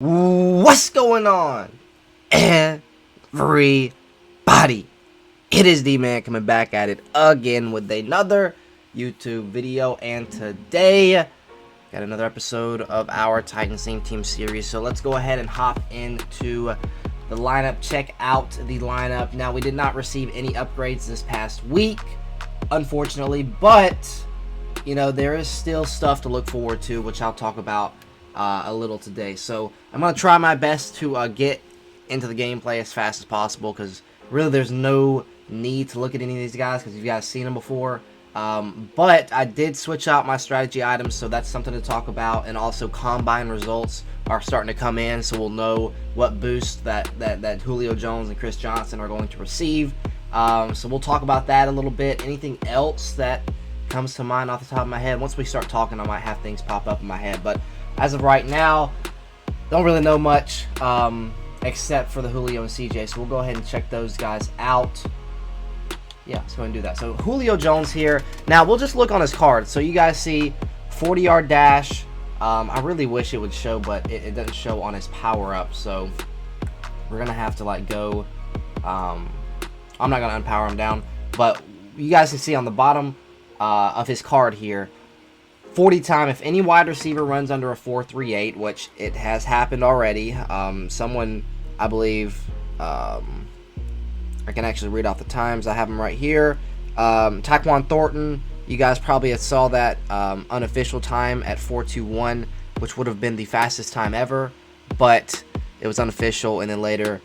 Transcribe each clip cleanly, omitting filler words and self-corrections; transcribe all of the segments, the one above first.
What's going on, everybody? It is D-Man coming back at it again with another YouTube video, and today got another episode of our Titans Theme Team series. So let's go ahead and hop into the lineup. Check out the lineup. Now, we did not receive any upgrades this past week, unfortunately, but you know, there is still stuff to look forward to, which I'll talk about a little today. So I'm going to try my best to get into the gameplay as fast as possible, because really there's no need to look at any of these guys because you guys seen them before. But I did switch out my strategy items, so that's something to talk about. And also combine results are starting to come in, so we'll know what boost that Julio Jones and Chris Johnson are going to receive. So we'll talk about that a little bit. Anything else that comes to mind off the top of my head? Once we start talking, I might have things pop up in my head, but as of right now, don't really know much except for the Julio and CJ, so we'll go ahead and check those guys out. Yeah, let's go ahead and do that. So Julio Jones here. Now we'll just look on his card. So you guys see 40-yard dash. I really wish it would show, but it doesn't show on his power-up, so we're gonna have to like go. I'm not gonna unpower him down, but you guys can see on the bottom of his card here, 40 time. If any wide receiver runs under a 4.38, which it has happened already. Someone, I believe, I can actually read off the times. I have them right here. Tyquan Thornton, you guys probably saw that unofficial time at 4.21, which would have been the fastest time ever, but it was unofficial, and then later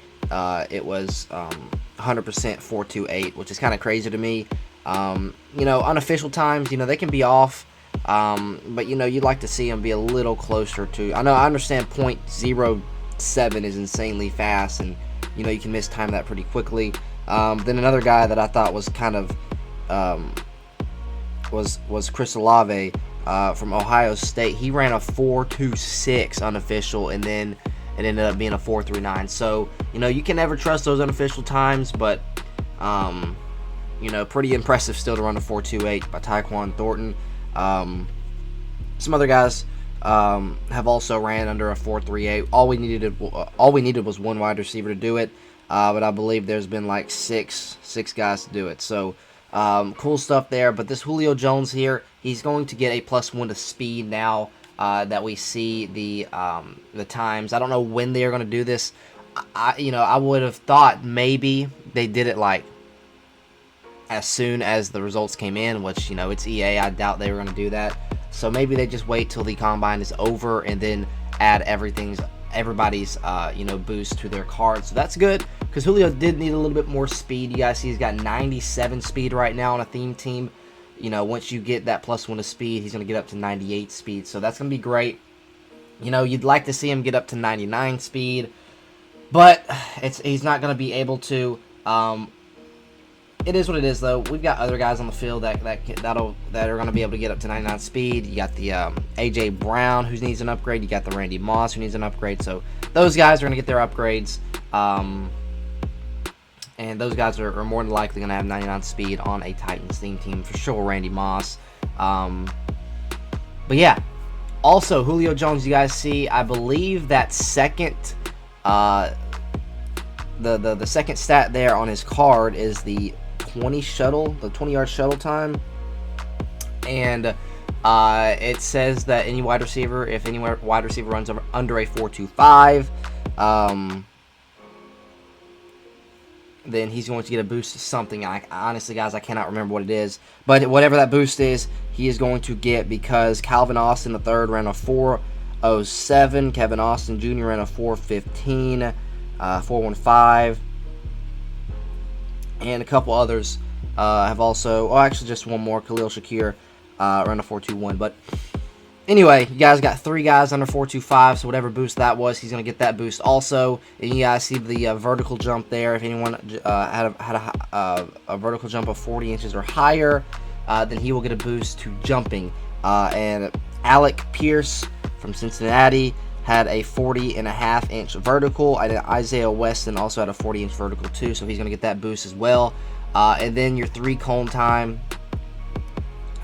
it was 100% 4.28, which is kind of crazy to me. You know, unofficial times, you know, they can be off. But you know, you'd like to see them be a little closer to. I understand 0.07 is insanely fast, and you know you can mistime that pretty quickly. Then another guy that I thought was kind of was Chris Olave from Ohio State. He ran a 4.26 unofficial, and then it ended up being a 4.39. So you know you can never trust those unofficial times, but you know, pretty impressive still to run a 4.28 by Tyquan Thornton. Some other guys have also ran under a 4.38. All we needed was one wide receiver to do it, but I believe there's been like six guys to do it. So cool stuff there. But this Julio Jones here, he's going to get a +1 to speed now that we see the times. I don't know when they are going to do this. I would have thought maybe they did it like as soon as the results came in, which, you know, it's EA. I doubt they were going to do that. So maybe they just wait till the combine is over and then add everybody's you know, boost to their card. So that's good, because Julio did need a little bit more speed. You guys see he's got 97 speed right now on a theme team. You know, once you get that +1 to speed, he's going to get up to 98 speed. So that's going to be great. You know, you'd like to see him get up to 99 speed, but he's not going to be able to. It is what it is, though. We've got other guys on the field that are going to be able to get up to 99 speed. You got the AJ Brown, who needs an upgrade. You got the Randy Moss, who needs an upgrade. So those guys are going to get their upgrades, and those guys are more than likely going to have 99 speed on a Titans theme team for sure. Randy Moss, but yeah. Also, Julio Jones, you guys see, I believe that second, the second stat there on his card is the 20-yard shuttle time, and it says that any wide receiver, if any wide receiver runs under a 4.25, then he's going to get a boost to something. Honestly, guys, I cannot remember what it is, but whatever that boost is, he is going to get, because Calvin Austin III ran a 4.07, Kevin Austin Jr. ran a 4.15, 4.15. And a couple others have also, actually just one more, Khalil Shakir ran a 4.21. But anyway, you guys got 3 guys under 4.25, so whatever boost that was, he's going to get that boost also. And you guys see the vertical jump there. If anyone had a vertical jump of 40 inches or higher, then he will get a boost to jumping. And Alec Pierce from Cincinnati had a 40.5-inch vertical. Isaiah Weston also had a 40-inch vertical too, so he's going to get that boost as well. And then your 3 cone time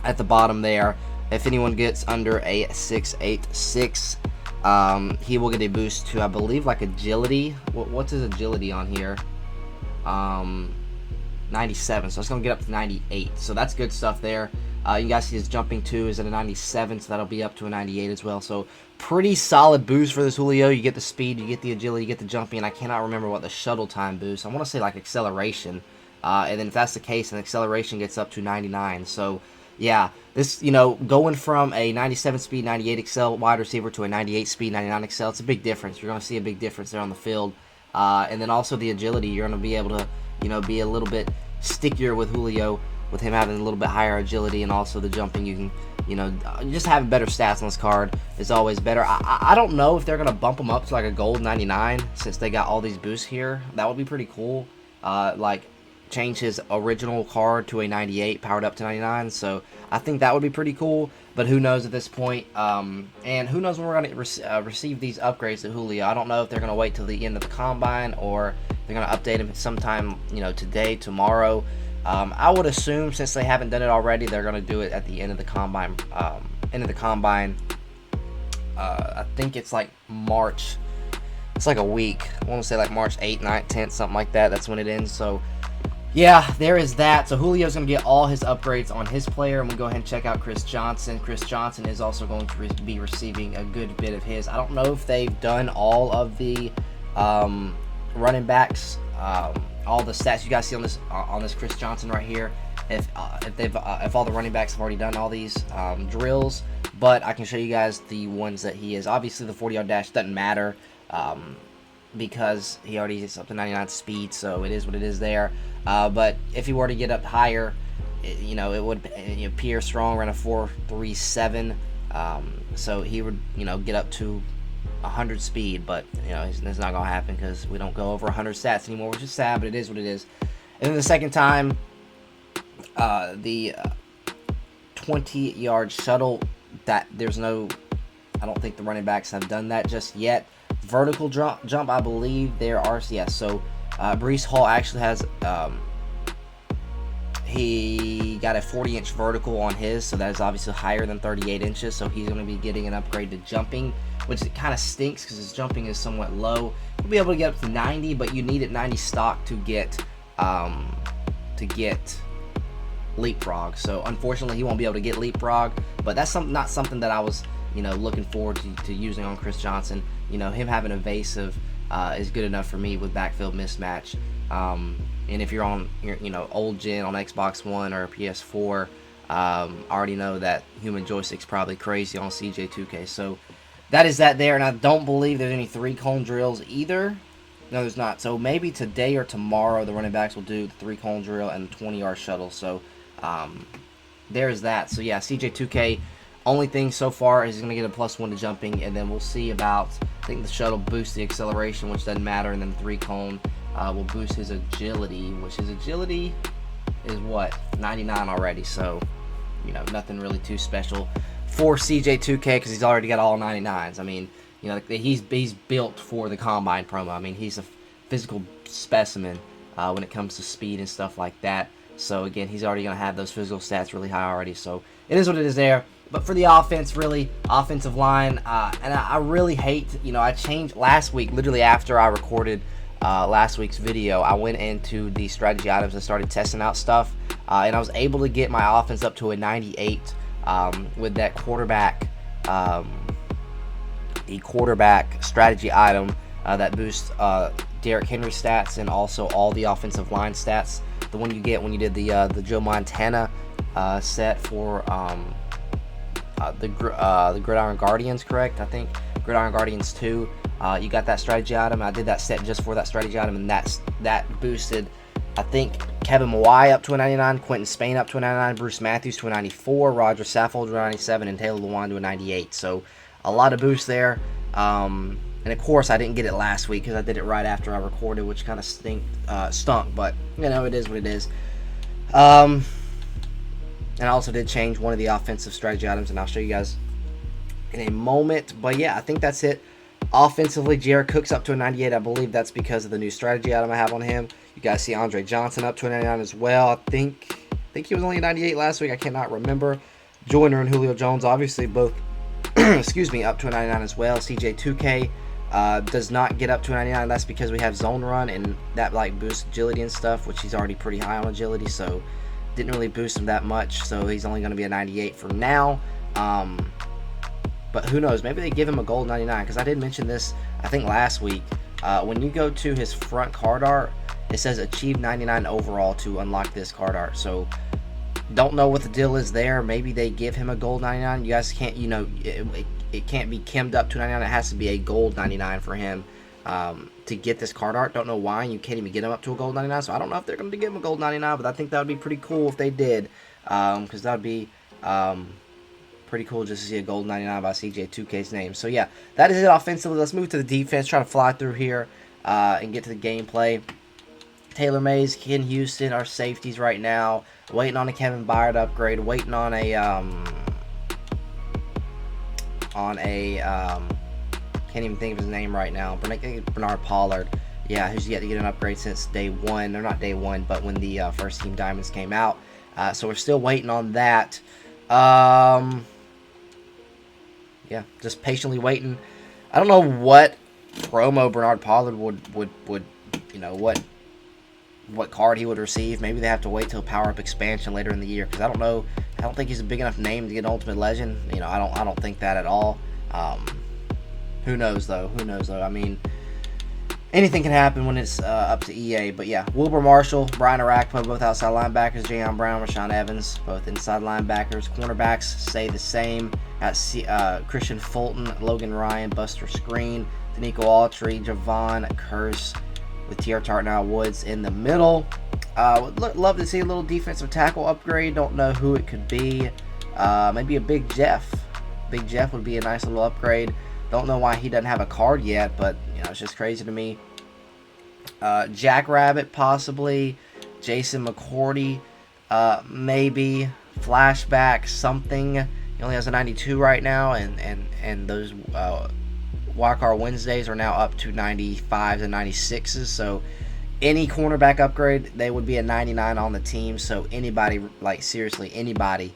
at the bottom there. If anyone gets under a 6.86, he will get a boost to, I believe, like agility. What's his agility on here? 97, so it's going to get up to 98, so that's good stuff there. You guys see his jumping too is at a 97, so that'll be up to a 98 as well. So pretty solid boost for this Julio. You get the speed, you get the agility, you get the jumping, and I cannot remember what the shuttle time boost. I want to say like acceleration, and then if that's the case, then acceleration gets up to 99. So yeah, this, going from a 97 speed, 98 excel wide receiver to a 98 speed, 99 excel, it's a big difference. You're going to see a big difference there on the field, and then also the agility. You're going to be able to, be a little bit stickier with Julio, with him having a little bit higher agility, and also the jumping. You can, just having better stats on this card is always better. I don't know if they're going to bump him up to like a gold 99 since they got all these boosts here. That would be pretty cool. Like, change his original card to a 98, powered up to 99. So I think that would be pretty cool. But who knows at this point? And who knows when we're going to receive these upgrades to Julio? I don't know if they're going to wait till the end of the combine, or they're going to update him sometime, today, tomorrow. I would assume, since they haven't done it already, they're going to do it at the end of the combine. I think it's like March. It's like a week. I want to say like March 8th, 9th, 10th, something like that. That's when it ends. So yeah, there is that. So Julio's going to get all his upgrades on his player, and we'll go ahead and check out Chris Johnson. Chris Johnson is also going to be receiving a good bit of his. I don't know if they've done all of the running backs, all the stats you guys see on this Chris Johnson right here. If all the running backs have already done all these drills, but I can show you guys the ones that he is. Obviously, the 40-yard dash doesn't matter, because he already is up to 99 speed, so it is what it is there. But if he were to get up higher, it would appear strong around a 4.37. So he would, get up to 100 speed, but it's not gonna happen because we don't go over 100 stats anymore, which is sad, but it is what it is. And then the second time, the 20-yard shuttle, that I don't think the running backs have done that just yet. Vertical jump, I believe there are. Yes, so Breece Hall actually has, he got a 40-inch vertical on his, so that is obviously higher than 38 inches, so he's going to be getting an upgrade to jumping, which it kind of stinks because his jumping is somewhat low. He'll be able to get up to 90, but you need it 90 stock to get leapfrog. So unfortunately, he won't be able to get leapfrog, but that's not something that I was looking forward to using on Chris Johnson. Him having evasive is good enough for me with backfield mismatch. And if you're on old gen on Xbox One or PS4, I already know that human joystick's probably crazy on CJ2K. So that is that there, and I don't believe there's any 3-cone drills either. No, there's not. So maybe today or tomorrow the running backs will do the 3-cone drill and the 20-yard shuttle. So there's that. So yeah, CJ2K, only thing so far is he's going to get a +1 to jumping, and then we'll see about, I think the shuttle boosts the acceleration, which doesn't matter, and then the 3-cone will boost his agility, which his agility is what, 99 already. So nothing really too special for CJ2K because he's already got all 99s. I mean, he's built for the combine promo. I mean, he's a physical specimen when it comes to speed and stuff like that. So again, he's already going to have those physical stats really high already. So it is what it is there. But for the offense, really, offensive line, and I really hate, I changed last week, literally after I recorded last week's video, I went into the strategy items and started testing out stuff, and I was able to get my offense up to a 98 with that quarterback, the quarterback strategy item that boosts Derrick Henry stats and also all the offensive line stats. The one you get when you did the Joe Montana set for the Gridiron Guardians, correct? I think Gridiron Guardians 2. You got that strategy item. I did that set just for that strategy item, and that boosted, I think, Kevin Mawai up to a 99, Quentin Spain up to a 99, Bruce Matthews to a 94, Roger Saffold to a 97, and Taylor Lewan to a 98. So a lot of boosts there. And of course, I didn't get it last week because I did it right after I recorded, which kind of stunk. But it is what it is. And I also did change one of the offensive strategy items, and I'll show you guys in a moment. But yeah, I think that's it. Offensively, Jared Cook's up to a 98. I believe that's because of the new strategy item I have on him. You guys see Andre Johnson up to a 99 as well. I think he was only a 98 last week. I cannot remember. Joyner and Julio Jones, obviously, both excuse me, up to a 99 as well. CJ2K does not get up to a 99. That's because we have zone run, and that like boosts agility and stuff, which he's already pretty high on agility, so didn't really boost him that much. So he's only going to be a 98 for now. But who knows? Maybe they give him a gold 99, because I did mention this, I think, last week. When you go to his front card art, it says achieve 99 overall to unlock this card art. So don't know what the deal is there. Maybe they give him a gold 99. You guys can't, it can't be kimmed up to 99. It has to be a gold 99 for him to get this card art. Don't know why. You can't even get him up to a gold 99. So I don't know if they're going to give him a gold 99, but I think that would be pretty cool if they did, because that would be pretty cool just to see a gold 99 by CJ2K's name. So yeah, that is it offensively. Let's move to the defense. Try to fly through here and get to the gameplay. Taylor Mays, Ken Houston, our safeties right now. Waiting on a Kevin Byard upgrade. Waiting on a can't even think of his name right now. Bernard Pollard. Yeah, who's yet to get an upgrade since day one. Or not day one, but when the first Team Diamonds came out. So we're still waiting on that. Yeah, just patiently waiting. I don't know what promo Bernard Pollard would what card he would receive. Maybe they have to wait till Power Up Expansion later in the year, because I don't know. I don't think he's a big enough name to get Ultimate Legend. I don't think that at all. Who knows though? I mean, anything can happen when it's up to EA. But yeah, Wilbur Marshall, Brian Arakpo, both outside linebackers. Jayon Brown, Rashawn Evans, both inside linebackers. Cornerbacks stay the same. At Christian Fulton, Logan Ryan, Buster Screen, Danico Autry, Javon Curse, with Tier Tartnell Woods in the middle. Would love to see a little defensive tackle upgrade. Don't know who it could be. Maybe a Big Jeff. Big Jeff would be a nice little upgrade. Don't know why he doesn't have a card yet, but it's just crazy to me. Jackrabbit possibly. Jason McCourty, maybe. Flashback something. He only has a 92 right now, and those Wildcard Wednesdays are now up to 95s and 96s. So any cornerback upgrade, they would be a 99 on the team. So anybody, like seriously anybody,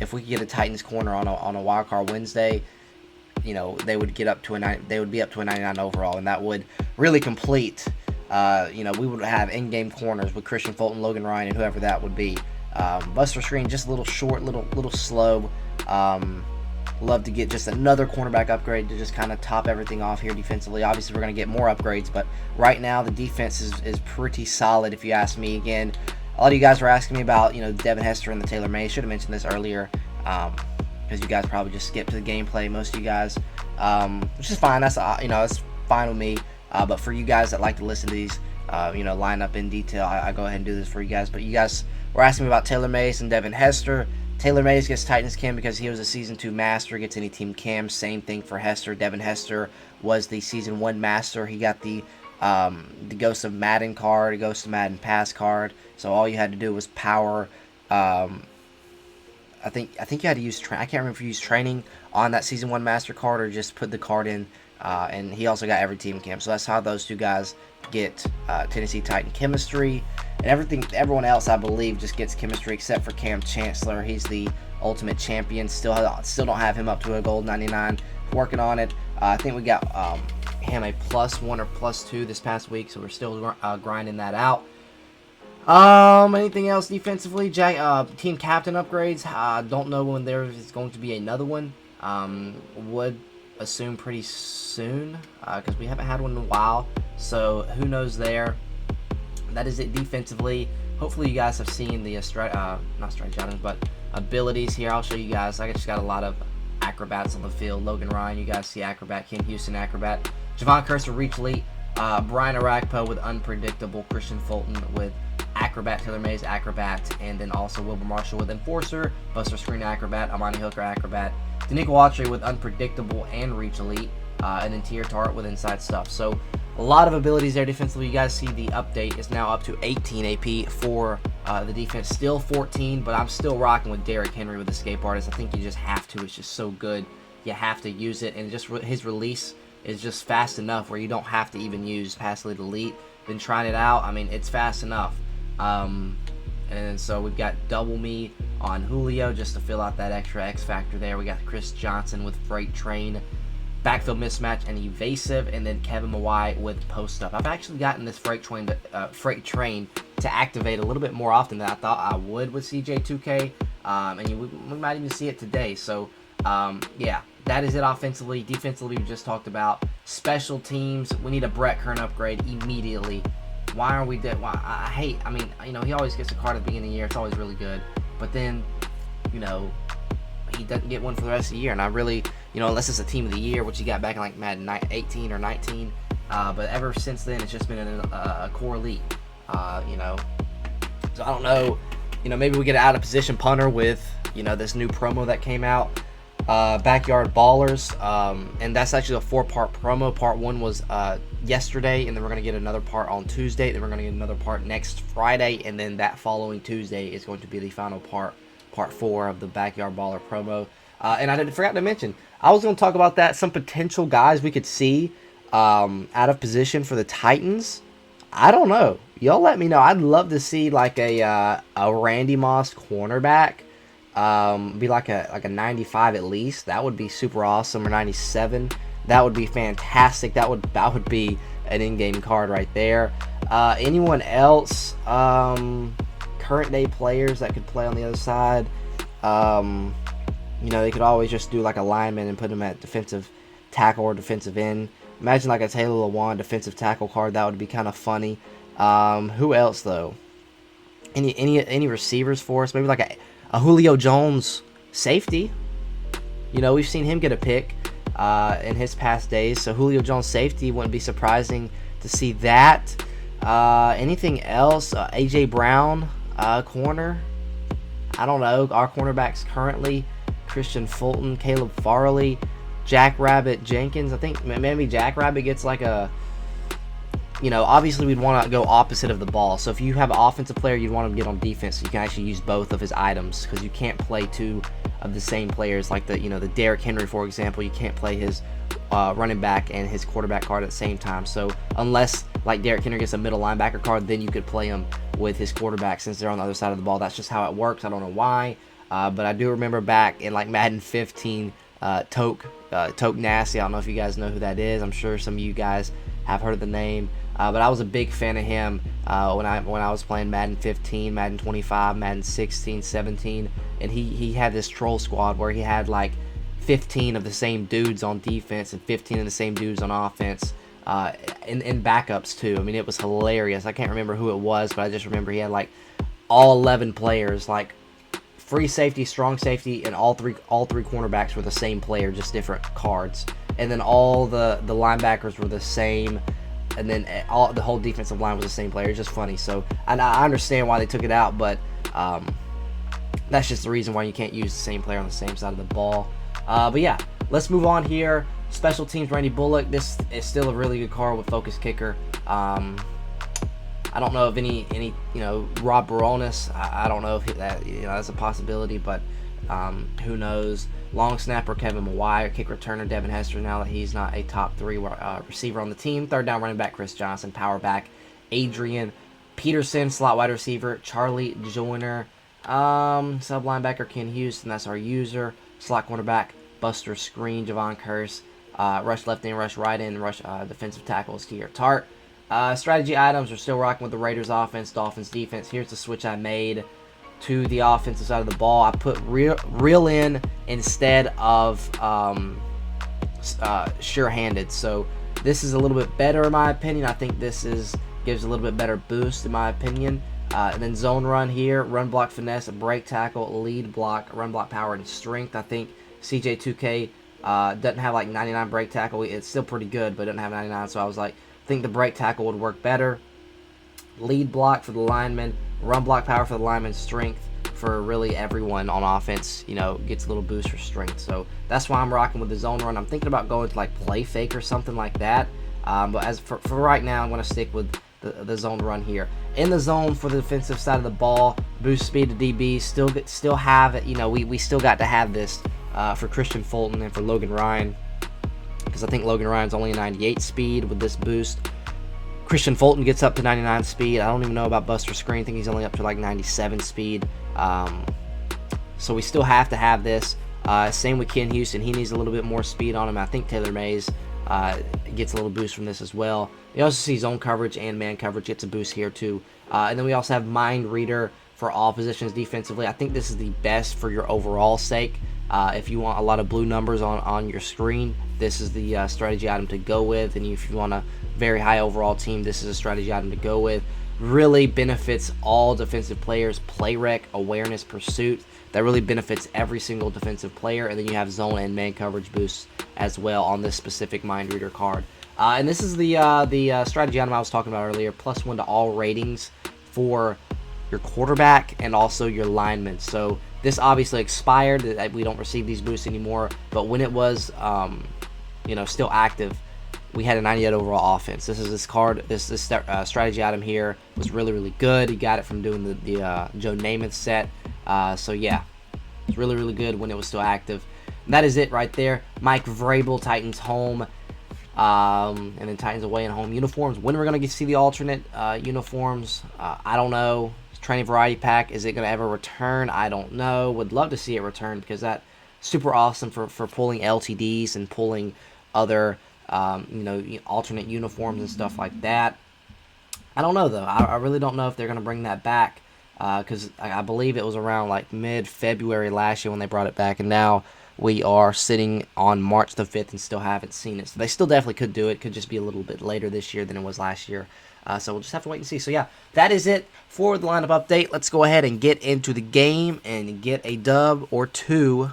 if we could get a Titans corner on a Wildcard Wednesday, they would get up to they would be up to a 99 overall, and that would really complete. We would have in-game corners with Christian Fulton, Logan Ryan, and whoever that would be. Buster Screen just a little short, little slow. Love to get just another cornerback upgrade to just kind of top everything off here defensively. Obviously, we're going to get more upgrades, but right now the defense is pretty solid, if you ask me. Again, a lot of you guys were asking me about Devin Hester and the Taylor May. Should have mentioned this earlier, because you guys probably just skipped to the gameplay, most of you guys, which is fine. That's it's fine with me. But for you guys that like to listen to these, line up in detail, I go ahead and do this for you guys. But you guys were asking me about Taylor Mays and Devin Hester. Taylor Mays gets Titans Cam because he was a Season 2 Master, gets any team Cam. Same thing for Hester. Devin Hester was the Season 1 Master. He got the Ghost of Madden card, the Ghost of Madden Pass card. So all you had to do was power. I think you had to use. I can't remember if you used training on that Season 1 Master card or just put the card in. And he also got every team Cam. So that's how those two guys get Tennessee Titan chemistry. And everyone else, I believe, just gets chemistry except for Cam Chancellor. He's the ultimate champion. Still don't have him up to a gold 99. Working on it. I think we got him a +1 or +2 this past week, so we're still grinding that out. Anything else defensively? Team captain upgrades. Don't know when there is going to be another one. Would assume pretty soon, because we haven't had one in a while. So who knows there. That is it defensively. Hopefully you guys have seen the not strike items, but abilities here. I'll show you guys. I just got a lot of acrobats on the field. Logan Ryan, you guys see acrobat. Ken Houston, acrobat. Javon Curse, reach elite. Brian Arakpo with unpredictable. Christian Fulton with acrobat. Taylor Mays, acrobat. And then also Wilbur Marshall with enforcer. Buster Screen, acrobat. Amani Hooker, acrobat. Danico Autry with unpredictable and reach elite. And then Tier Tart with inside stuff. So a lot of abilities there defensively. You guys see the update is now up to 18 AP for the defense. Still 14, but I'm still rocking with Derrick Henry with Escape Artist. I think you just have to. It's just so good. You have to use it. And just his release is just fast enough where you don't have to even use Pass Elite Elite. Been trying it out. I mean, it's fast enough. And so we've got Double Me on Julio just to fill out that extra X factor there. We got Chris Johnson with Freight Train, backfield mismatch and evasive, and then Kevin Mawai with post up. I've actually gotten this Freight Train to activate a little bit more often than I thought I would with CJ2K, and we might even see it today. So yeah, that is it offensively. Defensively, we just talked about. Special teams, we need a Brett Kern upgrade immediately. Why are we dead? I mean, he always gets a card at the beginning of the year. It's always really good. But then, he doesn't get one for the rest of the year. And I really, unless it's a team of the year, which he got back in like Madden 18 or 19. But ever since then, it's just been a core league, So I don't know. Maybe we get an out of position punter with, this new promo that came out. Backyard Ballers, and that's actually a 4-part promo. Part 1 was yesterday, and then we're going to get another part on Tuesday, then we're going to get another part next Friday, and then that following Tuesday is going to be the final part 4 of the Backyard Baller promo. And I forgot to mention, I was going to talk about that, some potential guys we could see out of position for the Titans. I don't know. Y'all let me know. I'd love to see like a Randy Moss cornerback. Be like a 95 at least. That would be super awesome. Or 97. That would be fantastic. That would be an in-game card right there. Anyone else? Current day players that could play on the other side. They could always just do like a lineman and put them at defensive tackle or defensive end. Imagine like a Taylor Lewan defensive tackle card. That would be kind of funny. Who else though? Any receivers for us? Maybe like a Julio Jones safety. We've seen him get a pick in his past days. So Julio Jones safety wouldn't be surprising to see that. Anything else? A.J. Brown corner. I don't know. Our cornerbacks currently, Christian Fulton, Caleb Farley, Jackrabbit Jenkins. I think maybe Jackrabbit gets like a... obviously we'd want to go opposite of the ball. So if you have an offensive player, you'd want him to get on defense. So you can actually use both of his items because you can't play two of the same players. Like the Derrick Henry, for example, you can't play his running back and his quarterback card at the same time. So unless like Derrick Henry gets a middle linebacker card, then you could play him with his quarterback since they're on the other side of the ball. That's just how it works. I don't know why, but I do remember back in like Madden 15, Toke Nasty. I don't know if you guys know who that is. I'm sure some of you guys have heard of the name. But I was a big fan of him when I was playing Madden 15, Madden 25, Madden 16, 17, and he had this troll squad where he had like 15 of the same dudes on defense and 15 of the same dudes on offense, in backups too. I mean, it was hilarious. I can't remember who it was, but I just remember he had like all 11 players, like free safety, strong safety, and all three cornerbacks were the same player, just different cards, and then all the linebackers were the same. And then the whole defensive line was the same player. It's just funny. So I understand why they took it out, but that's just the reason why you can't use the same player on the same side of the ball. But yeah, let's move on here. Special teams, Randy Bullock. This is still a really good card with focus kicker. I don't know if any Rob Baronis. I don't know if that's a possibility, but who knows? Long snapper Kevin Mawai, kick returner Devin Hester, now that he's not a top 3 receiver on the team. Third down running back Chris Johnson, power back Adrian Peterson, slot wide receiver Charlie Joyner, sub linebacker Ken Houston, that's our user. Slot cornerback Buster Screen, Javon Curse, rush left end, rush right end, rush defensive tackles Kier Tart. Strategy items, we're still rocking with the Raiders offense, Dolphins defense. Here's the switch I made to the offensive side of the ball. I put reel in instead of sure-handed. So this is a little bit better in my opinion. I think this gives a little bit better boost in my opinion. And then zone run here, run block finesse, break tackle, lead block, run block power, and strength. I think CJ2K doesn't have like 99 break tackle. It's still pretty good, but it doesn't have 99. So I was like, I think the break tackle would work better. Lead block for the lineman, run block power for the lineman, strength for really everyone on offense, gets a little boost for strength. So that's why I'm rocking with the zone run. I'm thinking about going to like play fake or something like that. But as for right now, I'm going to stick with the zone run here. In the zone for the defensive side of the ball, boost speed to DB, still have it. We still got to have this for Christian Fulton and for Logan Ryan, because I think Logan Ryan's only a 98 speed with this boost. Christian Fulton gets up to 99 speed. I don't even know about Buster Screen. I think he's only up to like 97 speed. so we still have to have this. Same with Ken Houston. He needs a little bit more speed on him. I think Taylor Mays gets a little boost from this as well. You also see zone coverage and man coverage gets a boost here too. And then we also have Mind Reader for all positions defensively. I think this is the best for your overall sake. If you want a lot of blue numbers on your screen, this is the strategy item to go with. And if you want a very high overall team, this is a strategy item to go with. Really benefits all defensive players. Play rec, awareness, pursuit. That really benefits every single defensive player. And then you have zone and man coverage boosts as well on this specific Mind Reader card. And this is the strategy item I was talking about earlier. +1 to all ratings for your quarterback and also your linemen. So this obviously expired. We don't receive these boosts anymore. But when it was, still active, we had a 98 overall offense. This card, this strategy item here was really, really good. He got it from doing the Joe Namath set. So yeah, it's really, really good when it was still active. And that is it right there. Mike Vrabel, Titans home, and then Titans away and home uniforms. When we're gonna see the alternate uniforms, I don't know. Training variety pack, is it gonna ever return? I don't know. Would love to see it return because that's super awesome for pulling LTDs and pulling other alternate uniforms and stuff like that. I don't know though. I really don't know if they're gonna bring that back because I believe it was around like mid-February last year when they brought it back, and now we are sitting on March the 5th and still haven't seen it. So they still definitely could do it. Could just be a little bit later this year than it was last year. So we'll just have to wait and see. So yeah, that is it for the lineup update. Let's go ahead and get into the game and get a dub or two,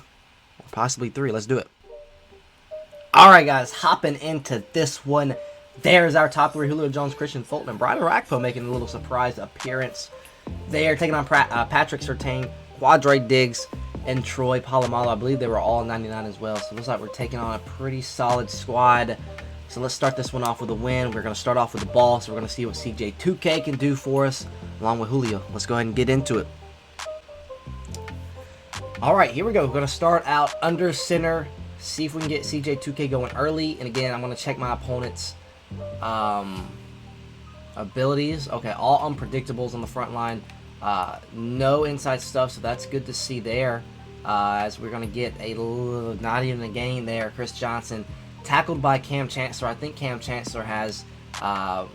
or possibly three. Let's do it. All right, guys, hopping into this one. There's our top three: Julio Jones, Christian Fulton, and Brian Orakpo making a little surprise appearance. They are taking on Patrick Surtain, Quadre Diggs, and Troy Polamalu. I believe they were all 99 as well. So it looks like we're taking on a pretty solid squad. So let's start this one off with a win. We're going to start off with the ball, so we're going to see what CJ2K can do for us, along with Julio. Let's go ahead and get into it. All right, here we go. We're going to start out under center, see if we can get CJ2K going early. And again, I'm going to check my opponent's abilities. Okay, all unpredictables on the front line. No inside stuff, so that's good to see there. As we're going to get a little, not even a gain there. Chris Johnson tackled by Cam Chancellor. I think Cam Chancellor has, let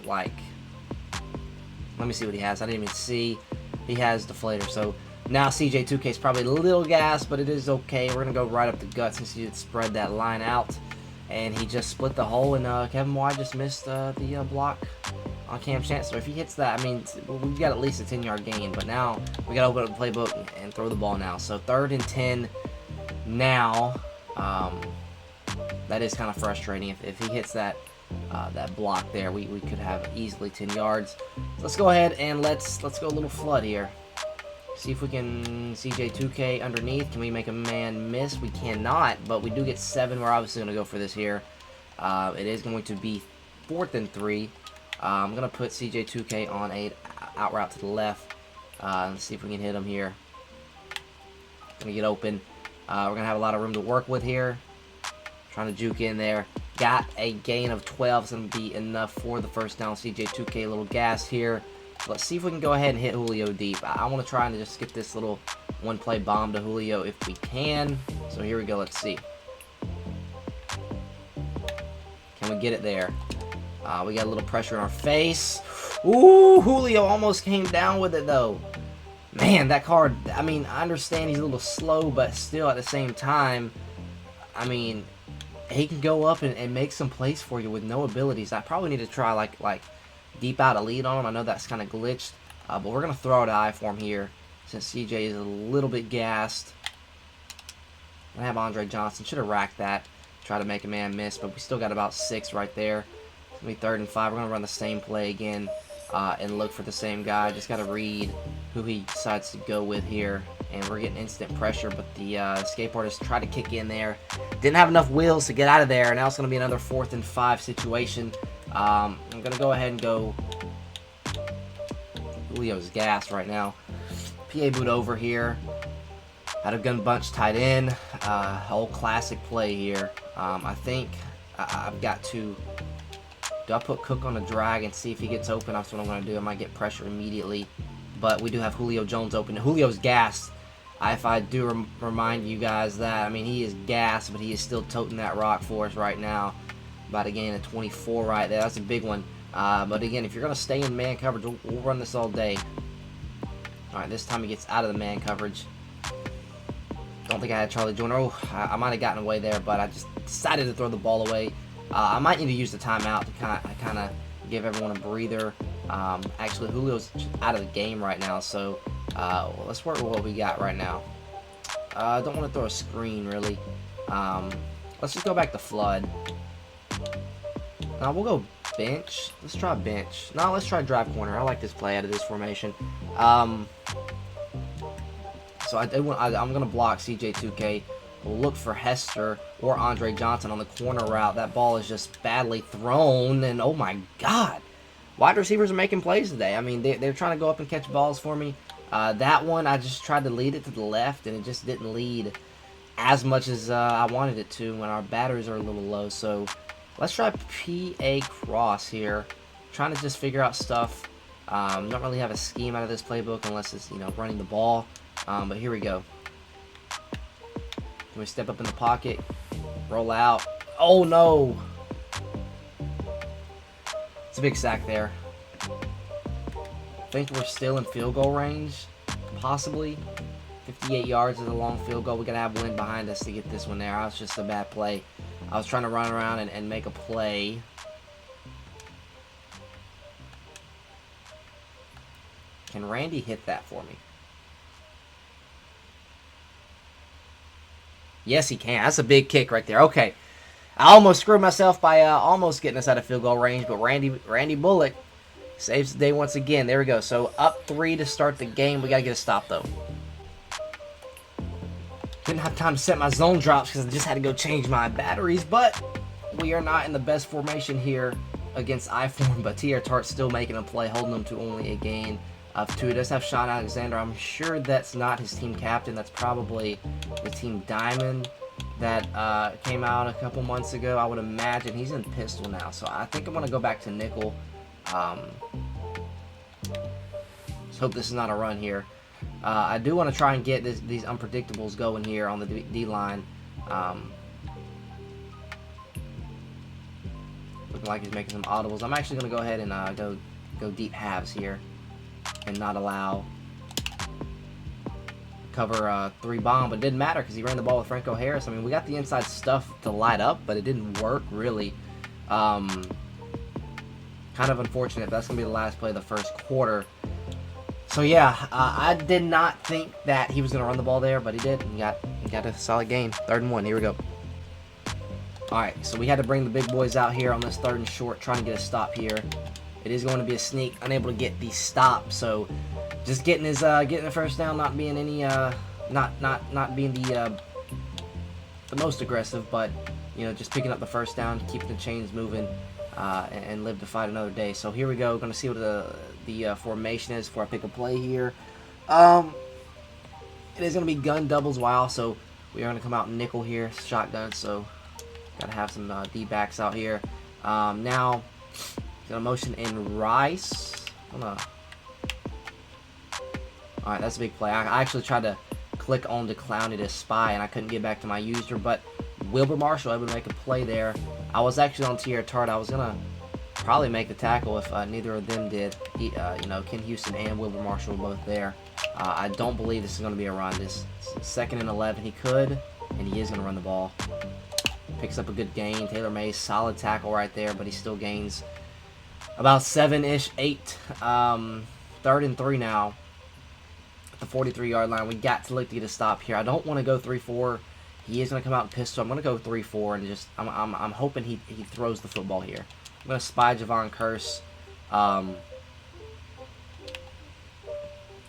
me see what he has. I didn't even see. He has deflator. So now CJ2K is probably a little gas, but it is okay. We're going to go right up the gut since he did spread that line out. And he just split the hole, and Kevin White just missed the block on Cam Chancellor. If he hits that, I mean, we've got at least a 10-yard gain. But now we got to open up the playbook and throw the ball now. So 3rd and 10 now. That is kind of frustrating. If he hits that that block there, we could have easily 10 yards. So let's go ahead and let's go a little flood here. See if we can CJ2K underneath. Can we make a man miss? We cannot, but we do get 7. We're obviously going to go for this here. It is going to be 4th and 3. I'm going to put CJ2K on a out route to the left. Let's see if we can hit him here. Going to get open. We're going to have a lot of room to work with here. Trying to juke in there. Got a gain of 12. It's going to be enough for the first down. CJ2K a little gas here. Let's see if we can go ahead and hit Julio deep. I want to try and just get this little one-play bomb to Julio if we can. So here we go. Let's see. Can we get it there? We got a little pressure in our face. Ooh, Julio almost came down with it, though. Man, that card, I mean, I understand he's a little slow, but still at the same time, I mean, he can go up and make some plays for you with no abilities. I probably need to try, like deep out a lead on him. I know that's kind of glitched, but we're going to throw it I for him here since CJ is a little bit gassed. I have Andre Johnson. Should have racked that. Try to make a man miss, but we still got about 6 right there. It's going to be 3rd and 5. We're going to run the same play again and look for the same guy. Just got to read who he decides to go with here. And we're getting instant pressure, but the skateboarders tried to kick in there. Didn't have enough wheels to get out of there. Now it's going to be another 4th and 5 situation. I'm going to go ahead and go Julio's gas right now. PA boot over here. Had a gun bunch tight in. Whole classic play here. I think I've got to... Do I put Cook on a drag and see if he gets open? That's what I'm going to do. I might get pressure immediately. But we do have Julio Jones open. Julio's gassed. If I do remind you guys that, I mean, he is gassed, but he is still toting that rock for us right now. About to gain a 24 right there. That's a big one. But again, if you're going to stay in man coverage, we'll run this all day. All right, this time he gets out of the man coverage. Don't think I had Charlie Joyner. Oh, I might have gotten away there, but I just decided to throw the ball away. I might need to use the timeout to kind of give everyone a breather. Actually, Julio's out of the game right now, so let's work with what we got right now. I don't want to throw a screen, really. Let's just go back to flood. Now we'll go bench. Let's try bench. No, let's try drive corner. I like this play out of this formation. So I'm going to block CJ2K. We'll look for Hester or Andre Johnson on the corner route. That ball is just badly thrown, and oh my God. Wide receivers are making plays today. I mean, they're trying to go up and catch balls for me. That one, I just tried to lead it to the left, and it just didn't lead as much as I wanted it to when our batteries are a little low. So let's try PA cross here. Trying to just figure out stuff. Don't really have a scheme out of this playbook unless it's, running the ball. But here we go. Can we step up in the pocket? Roll out. Oh, no. It's a big sack there. I think we're still in field goal range. Possibly. 58 yards is a long field goal. We got to have wind behind us to get this one there. That was just a bad play. I was trying to run around and make a play. Can Randy hit that for me? Yes, he can. That's a big kick right there. Okay. I almost screwed myself by almost getting us out of field goal range, but Randy Bullock saves the day once again. There we go. So up 3 to start the game. We got to get a stop, though. Didn't have time to set my zone drops because I just had to go change my batteries, but we are not in the best formation here against I-form, but T.R. Tart's still making a play, holding them to only a gain of 2. It does have Sean Alexander. I'm sure that's not his team captain. That's probably the team diamond that came out a couple months ago. I would imagine he's in pistol now, so I think I'm going to go back to nickel. Let's hope this is not a run here. I do want to try and get these unpredictables going here on the D-line. Looking like he's making some audibles. I'm actually going to go ahead and go deep halves here and not allow cover 3 bomb, but it didn't matter because he ran the ball with Franco Harris. I mean, we got the inside stuff to light up, but it didn't work really. Kind of unfortunate. That's going to be the last play of the first quarter. So yeah, I did not think that he was going to run the ball there, but he did. He got a solid gain. 3rd and 1. Here we go. All right, so we had to bring the big boys out here on this 3rd and short, trying to get a stop here. It is going to be a sneak, unable to get the stop. So just getting the first down, not being any not being the most aggressive, but just picking up the first down, keeping the chains moving, and live to fight another day. So here we go. Going to see what the formation is before I pick a play here. It is going to be gun doubles while, so we are going to come out nickel here, shotgun. So got to have some D-backs out here. Now gonna motion in Rice. Alright, that's a big play. I actually tried to click on to Clowney to spy, and I couldn't get back to my user, but Wilbur Marshall able to make a play there. I was actually on T.R. Tart. I was gonna probably make the tackle if neither of them did. Ken Houston and Wilbur Marshall were both there. I don't believe this is going to be a run. This 2nd and 11, he could, and he is going to run the ball. Picks up a good gain. Taylor Mays, solid tackle right there, but he still gains about 7-ish, 8. 3rd and 3 now at the 43-yard line. We got to look to get a stop here. I don't want to go 3-4. He is going to come out and pistol. I'm going to go 3-4 and just I'm hoping he throws the football here. I'm going to spy Javon Curse. I'm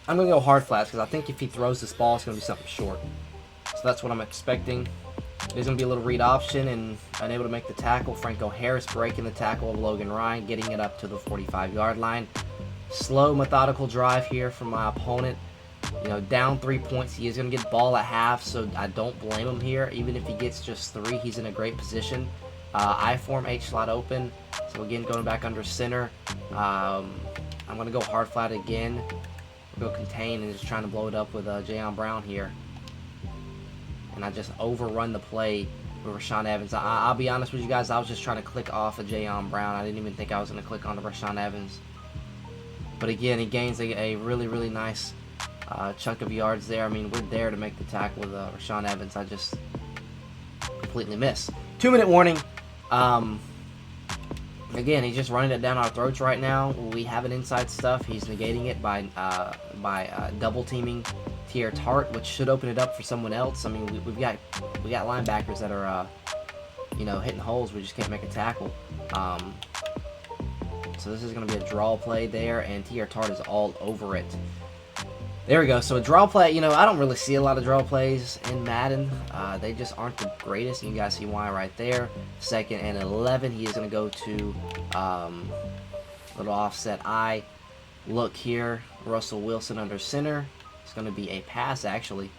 going to go hard flats because I think if he throws this ball, it's going to be something short. So that's what I'm expecting. There's going to be a little read option and unable to make the tackle. Franco Harris breaking the tackle of Logan Ryan, getting it up to the 45-yard line. Slow, methodical drive here from my opponent. Down 3 points. He is going to get ball at half, so I don't blame him here. Even if he gets just 3, he's in a great position. I-form H slot open. So again, going back under center. I'm going to go hard flat again. We'll go contain and just trying to blow it up with Jayon Brown here. and I just overrun the play with Rashaan Evans. I'll be honest with you guys, I was just trying to click off of Jayon Brown. I didn't even think I was going to click on to Rashaan Evans. But again, he gains a really, really nice chunk of yards there. I mean, we're there to make the tackle with Rashaan Evans. I just completely miss. 2-minute warning. Again, he's just running it down our throats right now. We have an inside stuff. He's negating it by double teaming Tier Tart, which should open it up for someone else. I mean, we got linebackers that are hitting holes. We just can't make a tackle. So this is going to be a draw play there, and Tier Tart is all over it. There we go. So a draw play, I don't really see a lot of draw plays in Madden. They just aren't the greatest. You guys see why right there. 2nd and 11. He is going to go to little offset I. Look here. Russell Wilson under center. It's going to be a pass, actually.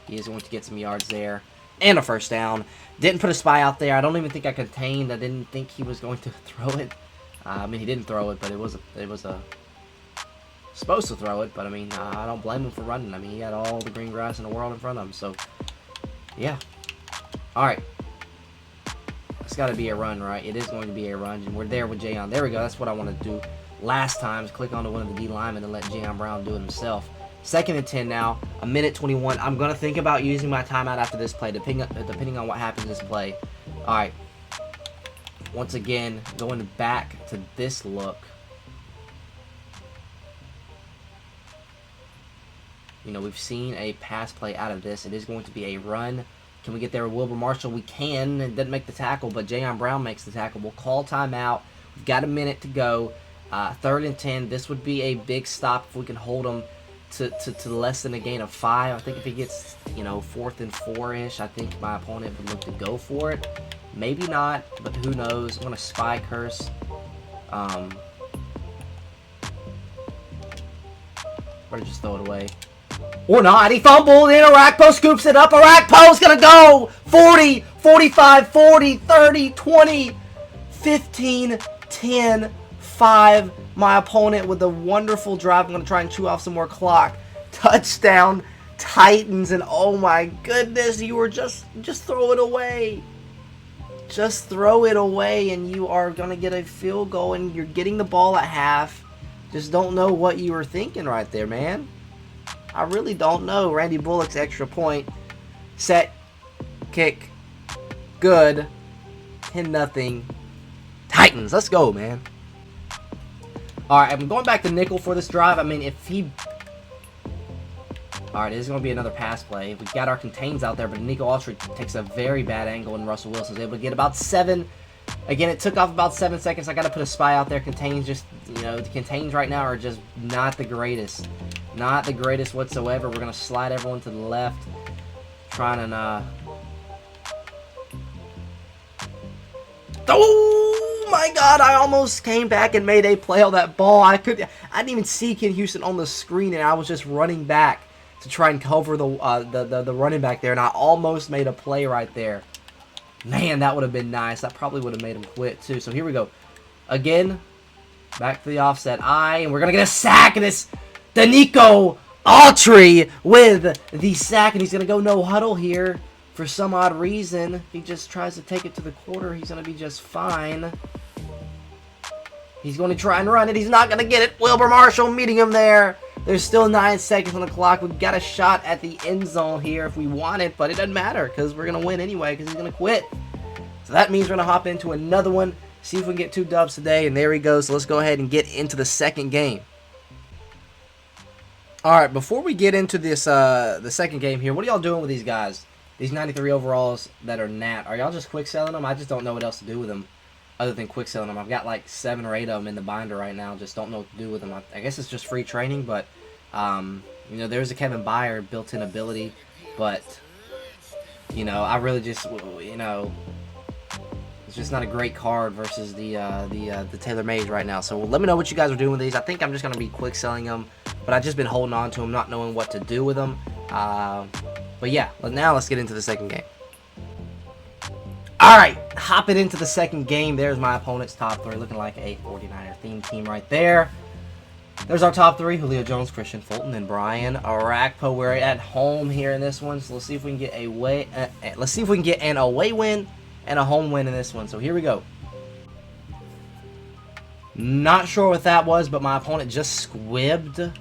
He is going to get some yards there. And a first down. Didn't put a spy out there. I don't even think I contained. I didn't think he was going to throw it. I mean, he didn't throw it, but it was a supposed to throw it, but I mean, I don't blame him for running. I mean, he had all the green grass in the world in front of him, so yeah. All right, it's got to be a run, right? It is going to be a run, and we're there with Jayon. There we go. That's what I wanted to do last time, is click onto one of the D linemen and let Jayon Brown do it himself. 2nd and 10 now, 1:21. I'm gonna think about using my timeout after this play, depending on what happens this play. All right, once again, going back to this look. We've seen a pass play out of this. It is going to be a run. Can we get there with Wilber Marshall? We can. It doesn't make the tackle, but Jayon Brown makes the tackle. We'll call timeout. We've got a minute to go. 3rd and 10. This would be a big stop if we can hold him to less than a gain of 5. I think if he gets, 4th and 4-ish, I think my opponent would look to go for it. Maybe not, but who knows. I'm going to spy curse. Or just throw it away. Or not. He fumbled in. Arakpo scoops it up. Arakpo's going to go. 40, 45, 40, 30, 20, 15, 10, 5. My opponent with a wonderful drive. I'm going to try and chew off some more clock. Touchdown, Titans. And oh my goodness, you were just throw it away. Just throw it away and you are going to get a field goal and you're getting the ball at half. Just don't know what you were thinking right there, man. I really don't know. Randy Bullock's extra point. Set. Kick. Good. 10-0. Titans. Let's go, man. Alright, I'm going back to nickel for this drive. I mean, if he... Alright, this is going to be another pass play. We've got our contains out there, but Nico Autry takes a very bad angle, and Russell Wilson's able to get about 7. Again, it took off about 7 seconds. I got to put a spy out there. Contains just, the contains right now are just not the greatest. Not the greatest whatsoever. We're going to slide everyone to the left. Trying to, Oh my God! I almost came back and made a play on that ball. I didn't even see Ken Houston on the screen, and I was just running back to try and cover the running back there, and I almost made a play right there. Man, that would have been nice. That probably would have made him quit too. So here we go. Again, back to the offset I, and we're gonna get a sack, and it's Nico Autry with the sack, and he's gonna go no huddle here. For some odd reason, if he just tries to take it to the quarter, he's going to be just fine. He's going to try and run it. He's not going to get it. Wilber Marshall meeting him there. There's still 9 seconds on the clock. We've got a shot at the end zone here if we want it, but it doesn't matter because we're going to win anyway because he's going to quit. So that means we're going to hop into another one, see if we can get 2 dubs today, and there he goes. So let's go ahead and get into the second game. All right, before we get into this the second game here, what are y'all doing with these guys? These 93 overalls that are Nat, are y'all just quick selling them? I just don't know what else to do with them other than quick selling them. I've got like 7 or 8 of them in the binder right now. Just don't know what to do with them. I guess it's just free training, but, there's a Kevin Byard built-in ability. But, I really just, it's just not a great card versus the TaylorMade right now. So let me know what you guys are doing with these. I think I'm just going to be quick selling them, but I've just been holding on to them, not knowing what to do with them. But yeah, now let's get into the second game. Alright, hopping into the second game. There's my opponent's top 3, looking like a 49er theme team right there. There's our top three: Julio Jones, Christian Fulton, and Brian Arakpo. We're at home here in this one, so let's see if we can get an away win and a home win in this one. So here we go. Not sure what that was, but my opponent just squibbed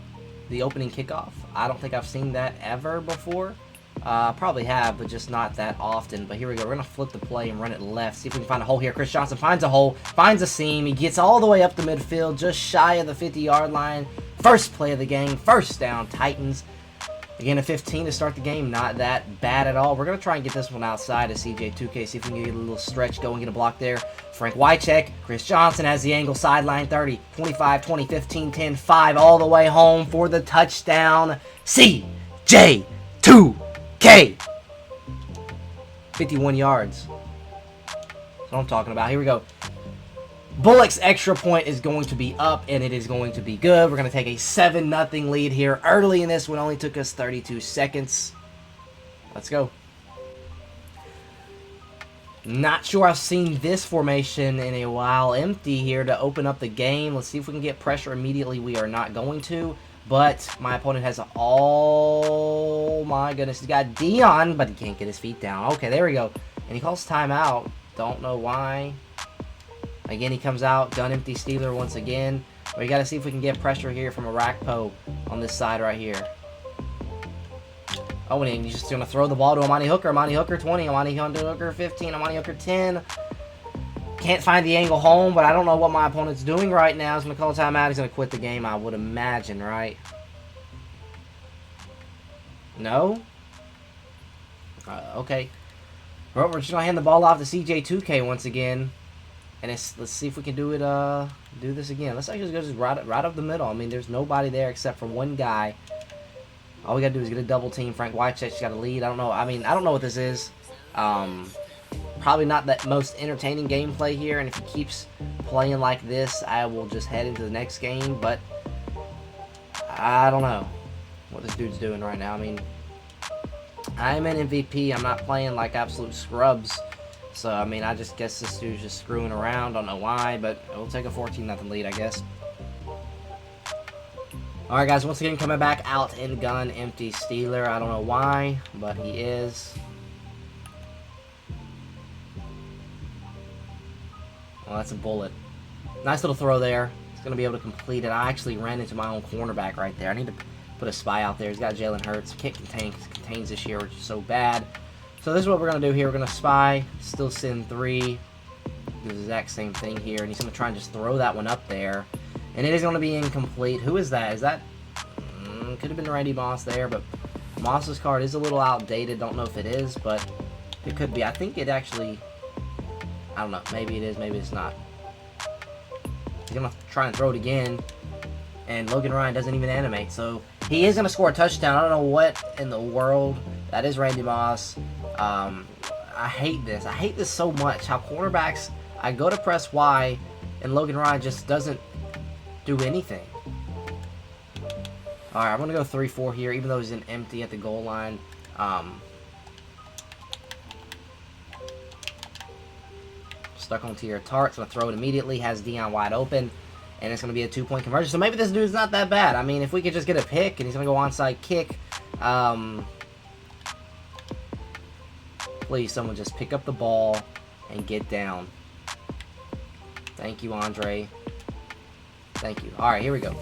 the opening kickoff. I don't think I've seen that ever before. Probably have, but just not that often. But here we go. We're going to flip the play and run it left. See if we can find a hole here. Chris Johnson finds a hole, finds a seam. He gets all the way up the midfield, just shy of the 50-yard line. First play of the game. First down, Titans. Again, a 15 to start the game. Not that bad at all. We're going to try and get this one outside of CJ2K. See if we can get a little stretch going, get a block there. Frank Wycheck. Chris Johnson has the angle. Sideline 30, 25, 20, 15, 10, 5. All the way home for the touchdown. CJ2K. 51 yards. That's what I'm talking about. Here we go. Bullock's extra point is going to be up, and it is going to be good. We're going to take a 7-0 lead here early in this one. Only took us 32 seconds. Let's go. Not sure I've seen this formation in a while. Empty here to open up the game. Let's see if we can get pressure immediately. We are not going to. But my opponent has oh my goodness, he's got Dion, but he can't get his feet down. Okay, there we go. And he calls timeout. Don't know why. Again, he comes out, gun empty Steeler once again. But we got to see if we can get pressure here from Arakpo on this side right here. Oh, and he's just going to throw the ball to Amani Hooker. Amani Hooker 20, Amani Hooker 15, Amani Hooker 10. Can't find the angle home, but I don't know what my opponent's doing right now. He's going to call timeout. He's going to quit the game, I would imagine, right? No? Okay. Well, we're just going to hand the ball off to CJ2K once again. And let's see if we can do it. Do this again. Let's actually go just right up the middle. I mean, there's nobody there except for one guy. All we got to do is get a double team. Frank Wycheck's got a lead. I don't know. I mean, I don't know what this is. Probably not the most entertaining gameplay here, and if he keeps playing like this, I will just head into the next game, but I don't know what this dude's doing right now. I mean, I'm an MVP. I'm not playing like absolute scrubs, so, I mean, I just guess this dude's just screwing around. Don't know why, but we'll take a 14-0 lead, I guess. Alright, guys, once again, coming back out in gun empty Steeler. I don't know why, but he is. Well, that's a bullet. Nice little throw there. He's going to be able to complete it. I actually ran into my own cornerback right there. I need to put a spy out there. He's got Jalen Hurts. Can't contains this year, which is so bad. So this is what we're going to do here. We're going to spy. Still send 3. Do the exact same thing here. And he's going to try and just throw that one up there. And it is going to be incomplete. Who is that? Is that... could have been Randy Moss there, but Moss's card is a little outdated. Don't know if it is, but it could be. I think it actually... I don't know. Maybe it is. Maybe it's not. He's going to try and throw it again. And Logan Ryan doesn't even animate. So he is going to score a touchdown. I don't know what in the world. That is Randy Moss. I hate this. I hate this so much. How cornerbacks, I go to press Y, and Logan Ryan just doesn't do anything. Alright, I'm going to go 3-4 here, even though he's in empty at the goal line. Stuck on Tier Tart's going to throw it immediately, has Dion wide open, and it's going to be a 2-point conversion. So maybe this dude's not that bad. I mean, if we could just get a pick, and he's going to go onside kick. Please, someone just pick up the ball and get down. Thank you, Andre. Thank you. Alright, here we go.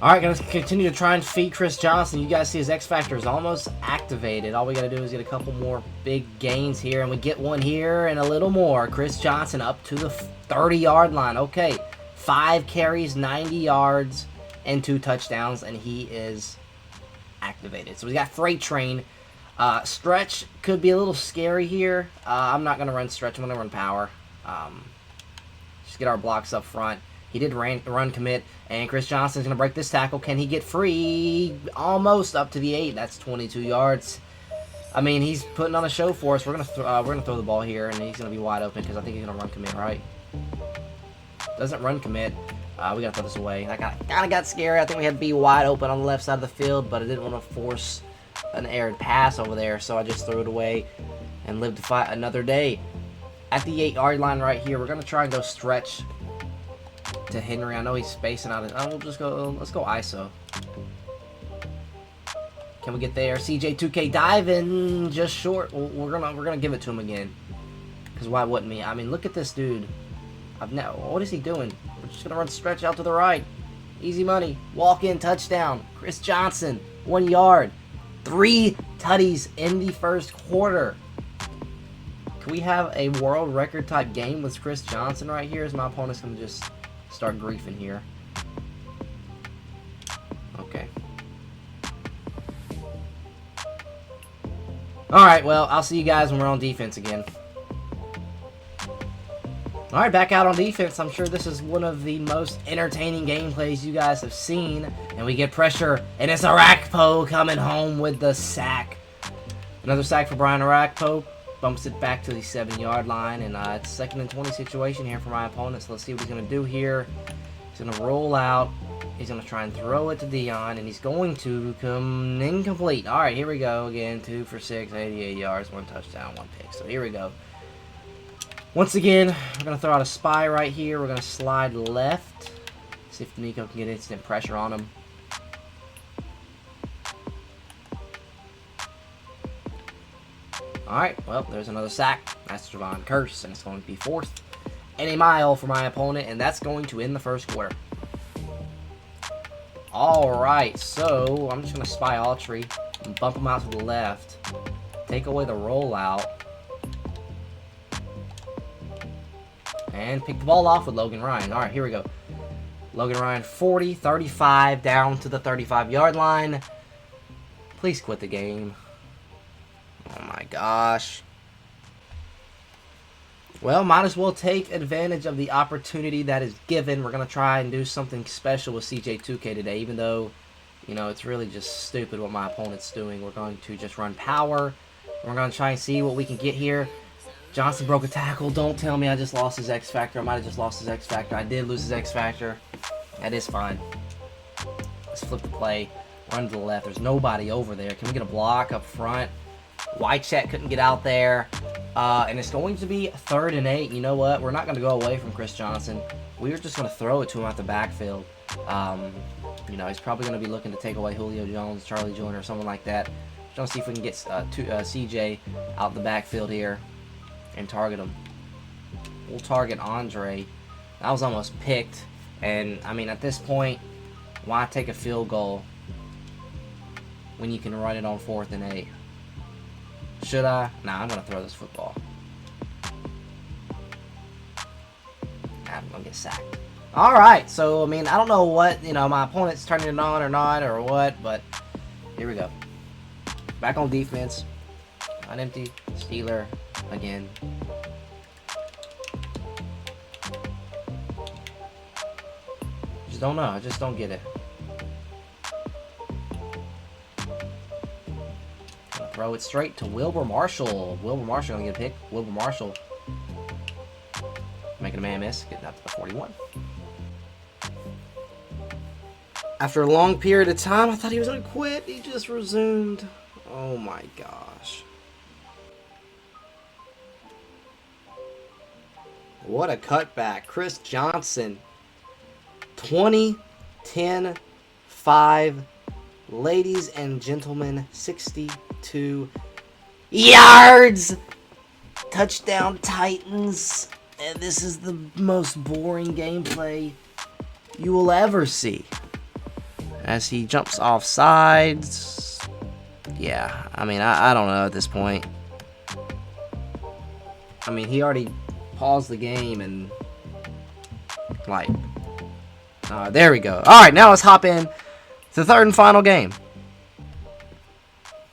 Alright, gonna continue to try and feed Chris Johnson. You guys see his X Factor is almost activated. All we gotta do is get a couple more big gains here, and we get one here and a little more. Chris Johnson up to the 30-yard line. Okay, 5 carries, 90 yards, and 2 touchdowns, and he is activated. So we got Freight Train. Stretch could be a little scary here. I'm not gonna run stretch. I'm gonna run power. Just get our blocks up front. He did run commit, and Chris Johnson's going to break this tackle. Can he get free? Almost up to the 8. That's 22 yards. I mean, he's putting on a show for us. We're going to throw the ball here, and he's going to be wide open because I think he's going to run commit, right? Doesn't run commit. We got to throw this away. That kind of got scary. I think we had to be wide open on the left side of the field, but I didn't want to force an errant pass over there, so I just threw it away and lived to fight another day. At the 8-yard line right here, we're going to try and go stretch. to Henry. I know he's spacing out. Oh, we'll just go. Let's go ISO. Can we get there? CJ2K diving just short. We're gonna give it to him again. Cause why wouldn't we? I mean, look at this dude. What is he doing? We're just gonna run stretch out to the right. Easy money. Walk in touchdown. Chris Johnson, 1 yard. 3 tutties in the first quarter. Can we have a world record type game with Chris Johnson right here? Is my opponent's gonna just start griefing here? Okay. Alright, well, I'll see you guys when we're on defense again. Alright, back out on defense. I'm sure this is one of the most entertaining gameplays you guys have seen. And we get pressure, and it's Arakpo coming home with the sack. Another sack for Brian Arakpo. Bumps it back to the 7-yard line, and it's 2nd and 20 situation here for my opponent. So let's see what he's going to do here. He's going to roll out. He's going to try and throw it to Dion, and he's going to come incomplete. All right, here we go again. 2 for 6, 88 yards, 1 touchdown, 1 pick. So here we go. Once again, we're going to throw out a spy right here. We're going to slide left. See if Nico can get instant pressure on him. Alright, well, there's another sack. That's Javon Curse, and it's going to be 4th and a mile for my opponent, and that's going to end the first quarter. Alright, so I'm just going to spy Autry and bump him out to the left. Take away the rollout. And pick the ball off with Logan Ryan. Alright, here we go. Logan Ryan, 40, 35, down to the 35-yard line. Please quit the game. Oh my gosh. Well, might as well take advantage of the opportunity that is given. We're going to try and do something special with CJ2K today, even though, you know, it's really just stupid what my opponent's doing. We're going to just run power. We're going to try and see what we can get here. Johnson broke a tackle. Don't tell me I just lost his X Factor. I might have just lost his X Factor. I did lose his X Factor. That is fine. Let's flip the play. Run to the left. There's nobody over there. Can we get a block up front? Whitechat couldn't get out there. And it's going to be 3rd and 8. You know what? We're not going to go away from Chris Johnson. We're just going to throw it to him out the backfield. You know, he's probably going to be looking to take away Julio Jones, Charlie Joyner, or someone like that. Just want to see if we can get CJ out the backfield here and target him. We'll target Andre. That was almost picked. And, I mean, at this point, why take a field goal when you can run it on 4th and 8? Should I? Nah, I'm going to throw this football. I'm going to get sacked. Alright, so, I mean, I don't know what, you know, my opponent's turning it on or not or what, but here we go. Back on defense. An empty Steeler again. Just don't know. I just don't get it. Throw it straight to Wilbur Marshall. Wilbur Marshall gonna get a pick. Wilbur Marshall making a man miss, getting up to the 41. After a long period of time, I thought he was gonna quit. He just resumed. Oh my gosh. What a cutback. Chris Johnson. 20, 10, 5. Ladies and gentlemen, 62 yards. Touchdown Titans. And this is the most boring gameplay you will ever see. As he jumps off sides. Yeah, I mean, I don't know at this point. I mean, he already paused the game and, like, there we go. Alright, now let's hop in to the 3rd and final game.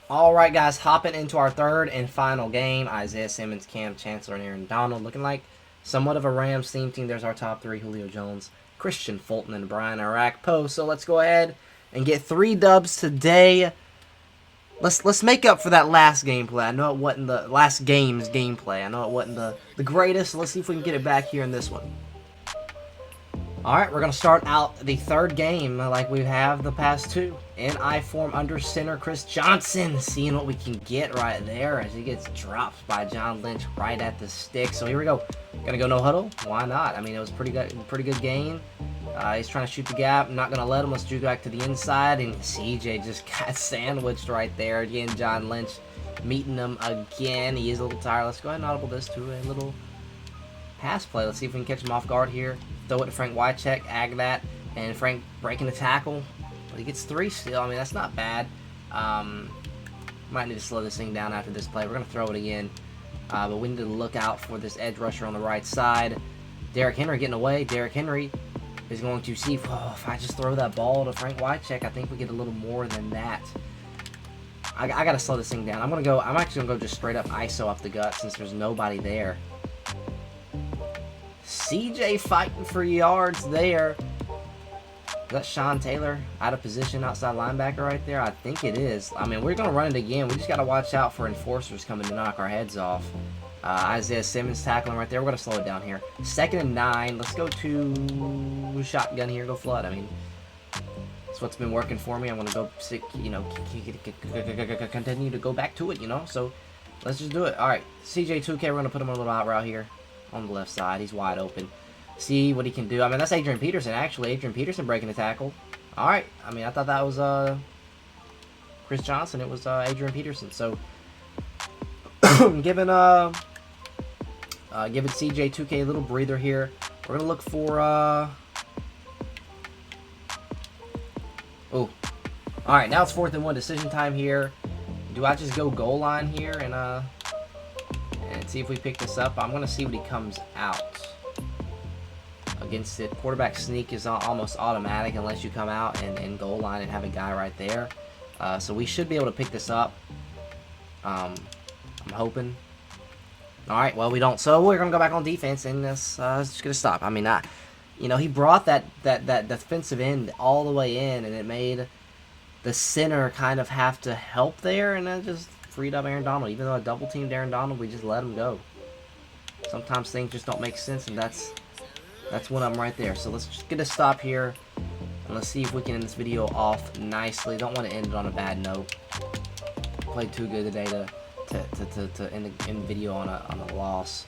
Alright, guys, hopping into our 3rd and final game. Isaiah Simmons, Cam Chancellor, and Aaron Donald looking like somewhat of a Rams theme team. There's our top 3, Julio Jones, Christian Fulton, and Brian Arakpo. So let's go ahead and get 3 dubs today. Let's make up for that last gameplay. I know it wasn't the last game's gameplay. I know it wasn't the greatest. So let's see if we can get it back here in this one. Alright, we're going to start out the third game like we have the past two. In I form under center, Chris Johnson. Seeing what we can get right there as he gets dropped by John Lynch right at the stick. So here we go. Gonna go no huddle? Why not? I mean, it was pretty good game. He's trying to shoot the gap. I'm not gonna let him. Let's do back to the inside. And CJ just got sandwiched right there. Again, John Lynch meeting him again. He is a little tired. Let's go ahead and audible this to a little pass play. Let's see if we can catch him off guard here. Throw it to Frank Wycheck, ag that, and Frank breaking the tackle. But he gets 3 still. I mean, that's not bad. Might need to slow this thing down after this play. We're going to throw it again. But we need to look out for this edge rusher on the right side. Derrick Henry getting away. Derrick Henry is going to see if I just throw that ball to Frank Wycheck, I think we get a little more than that. I got to slow this thing down. I'm actually going to go just straight up ISO up the gut since there's nobody there. CJ fighting for yards there. Is that Sean Taylor out of position outside linebacker right there? I think it is. I mean, we're going to run it again. We just got to watch out for enforcers coming to knock our heads off. Isaiah Simmons tackling right there. We're going to slow it down here. 2nd and 9. Let's go to shotgun here. Go flood. I mean, that's what's been working for me. I'm going to go, continue to go back to it, you know. So let's just do it. All right, CJ 2K. We're going to put him on a little out route here on the left side. He's wide open. See what he can do. I mean, that's Adrian Peterson, actually. Adrian Peterson breaking the tackle. All right. I mean, I thought that was Chris Johnson. It was Adrian Peterson. So, giving CJ 2K a little breather here. We're going to look for... Oh. All right. Now it's 4th and 1. Decision time here. Do I just go goal line here and see if we pick this up? I'm going to see what he comes out against it. Quarterback sneak is almost automatic unless you come out and goal line and have a guy right there. So we should be able to pick this up. I'm hoping. All right, well, we don't. So we're going to go back on defense, and it's just going to stop. I mean, he brought that defensive end all the way in, and it made the center kind of have to help there, and that just freed up Aaron Donald. Even though I double-teamed Aaron Donald, we just let him go. Sometimes things just don't make sense, and that's one of them right there. So let's just get a stop here, and let's see if we can end this video off nicely. Don't want to end it on a bad note. Played too good today to end the video on a loss.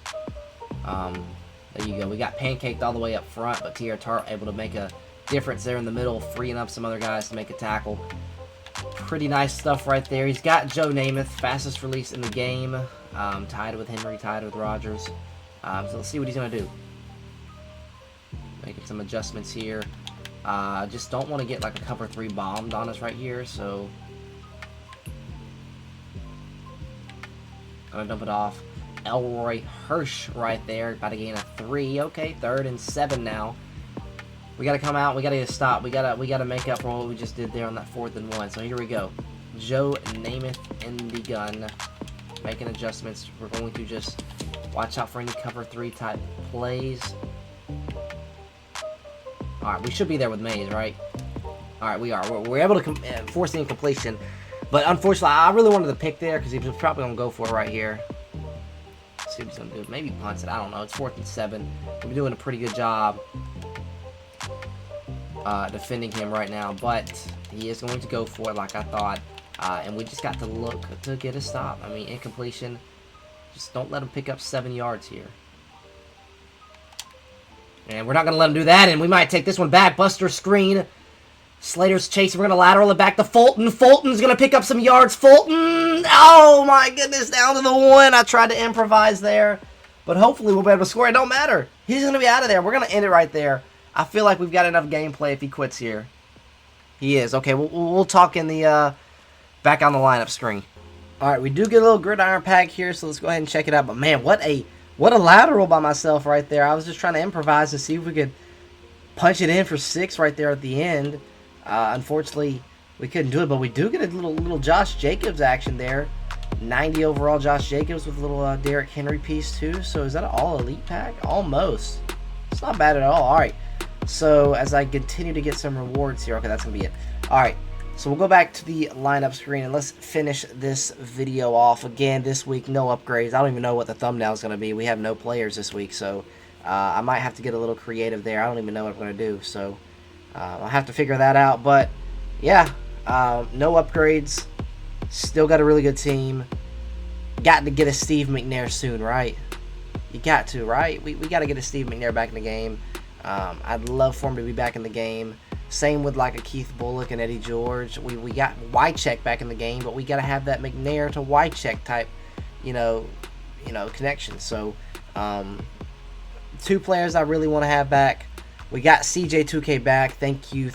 There you go. We got pancaked all the way up front, but T.R. Tart able to make a difference there in the middle, freeing up some other guys to make a tackle. Pretty nice stuff right there. He's got Joe Namath, fastest release in the game. Tied with Henry, tied with Rogers. So let's see what he's going to do. Making some adjustments here. Just don't want to get like a cover 3 bombed on us right here, so gonna dump it off. Elroy Hirsch right there, about to gain a 3. Okay, 3rd and 7 now. We gotta come out. We gotta get a stop. We gotta make up for what we just did there on that 4th and 1. So here we go. Joe Namath in the gun, making adjustments. We're going to just watch out for any cover 3 type plays. All right, we should be there with Mays, right? All right, we are. We're able to force the incompletion, but unfortunately, I really wanted to pick there because he was probably gonna go for it right here. Let's see what he's gonna do. Maybe punts it. I don't know. It's 4th and 7. We're doing a pretty good job defending him right now, but he is going to go for it like I thought, and we just got to look to get a stop. I mean, incompletion. Just don't let him pick up 7 yards here. And we're not going to let him do that, and we might take this one back. Buster screen. Slater's chasing. We're going to lateral it back to Fulton. Fulton's going to pick up some yards. Fulton! Oh, my goodness, down to the 1. I tried to improvise there, but hopefully we'll be able to score. It don't matter. He's going to be out of there. We're going to end it right there. I feel like we've got enough gameplay if he quits here. He is. Okay, we'll talk in the back on the lineup screen. All right, we do get a little gridiron pack here, so let's go ahead and check it out. But, man, what a lateral by myself right there. I was just trying to improvise and see if we could punch it in for 6 right there at the end. Unfortunately, we couldn't do it, but we do get a little Josh Jacobs action there. 90 overall Josh Jacobs with a little Derrick Henry piece too. So is that an all-elite pack? Almost. It's not bad at all. All right. So as I continue to get some rewards here. Okay, that's going to be it. All right. So we'll go back to the lineup screen and let's finish this video off. Again, this week, no upgrades. I don't even know what the thumbnail is going to be. We have no players this week, so I might have to get a little creative there. I don't even know what I'm going to do, so I'll have to figure that out. But yeah, no upgrades. Still got a really good team. Got to get a Steve McNair soon, right? You got to, right? We got to get a Steve McNair back in the game. I'd love for him to be back in the game. Same with like a Keith Bullock and Eddie George. We got Wycheck back in the game, but we got to have that McNair to Wycheck type, connection. So, 2 players I really want to have back. We got CJ2K back. Thank you.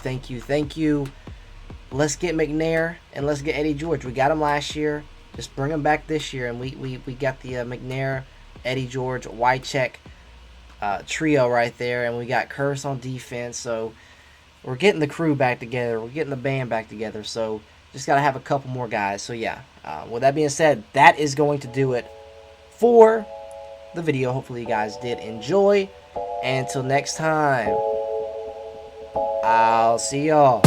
Let's get McNair and let's get Eddie George. We got him last year. Just bring him back this year, and we got the McNair, Eddie George, Wycheck trio right there, and we got Curse on defense. So we're getting the crew back together. We're getting the band back together. So just got to have a couple more guys. So yeah, with that being said, that is going to do it for the video. Hopefully you guys did enjoy. And until next time, I'll see y'all.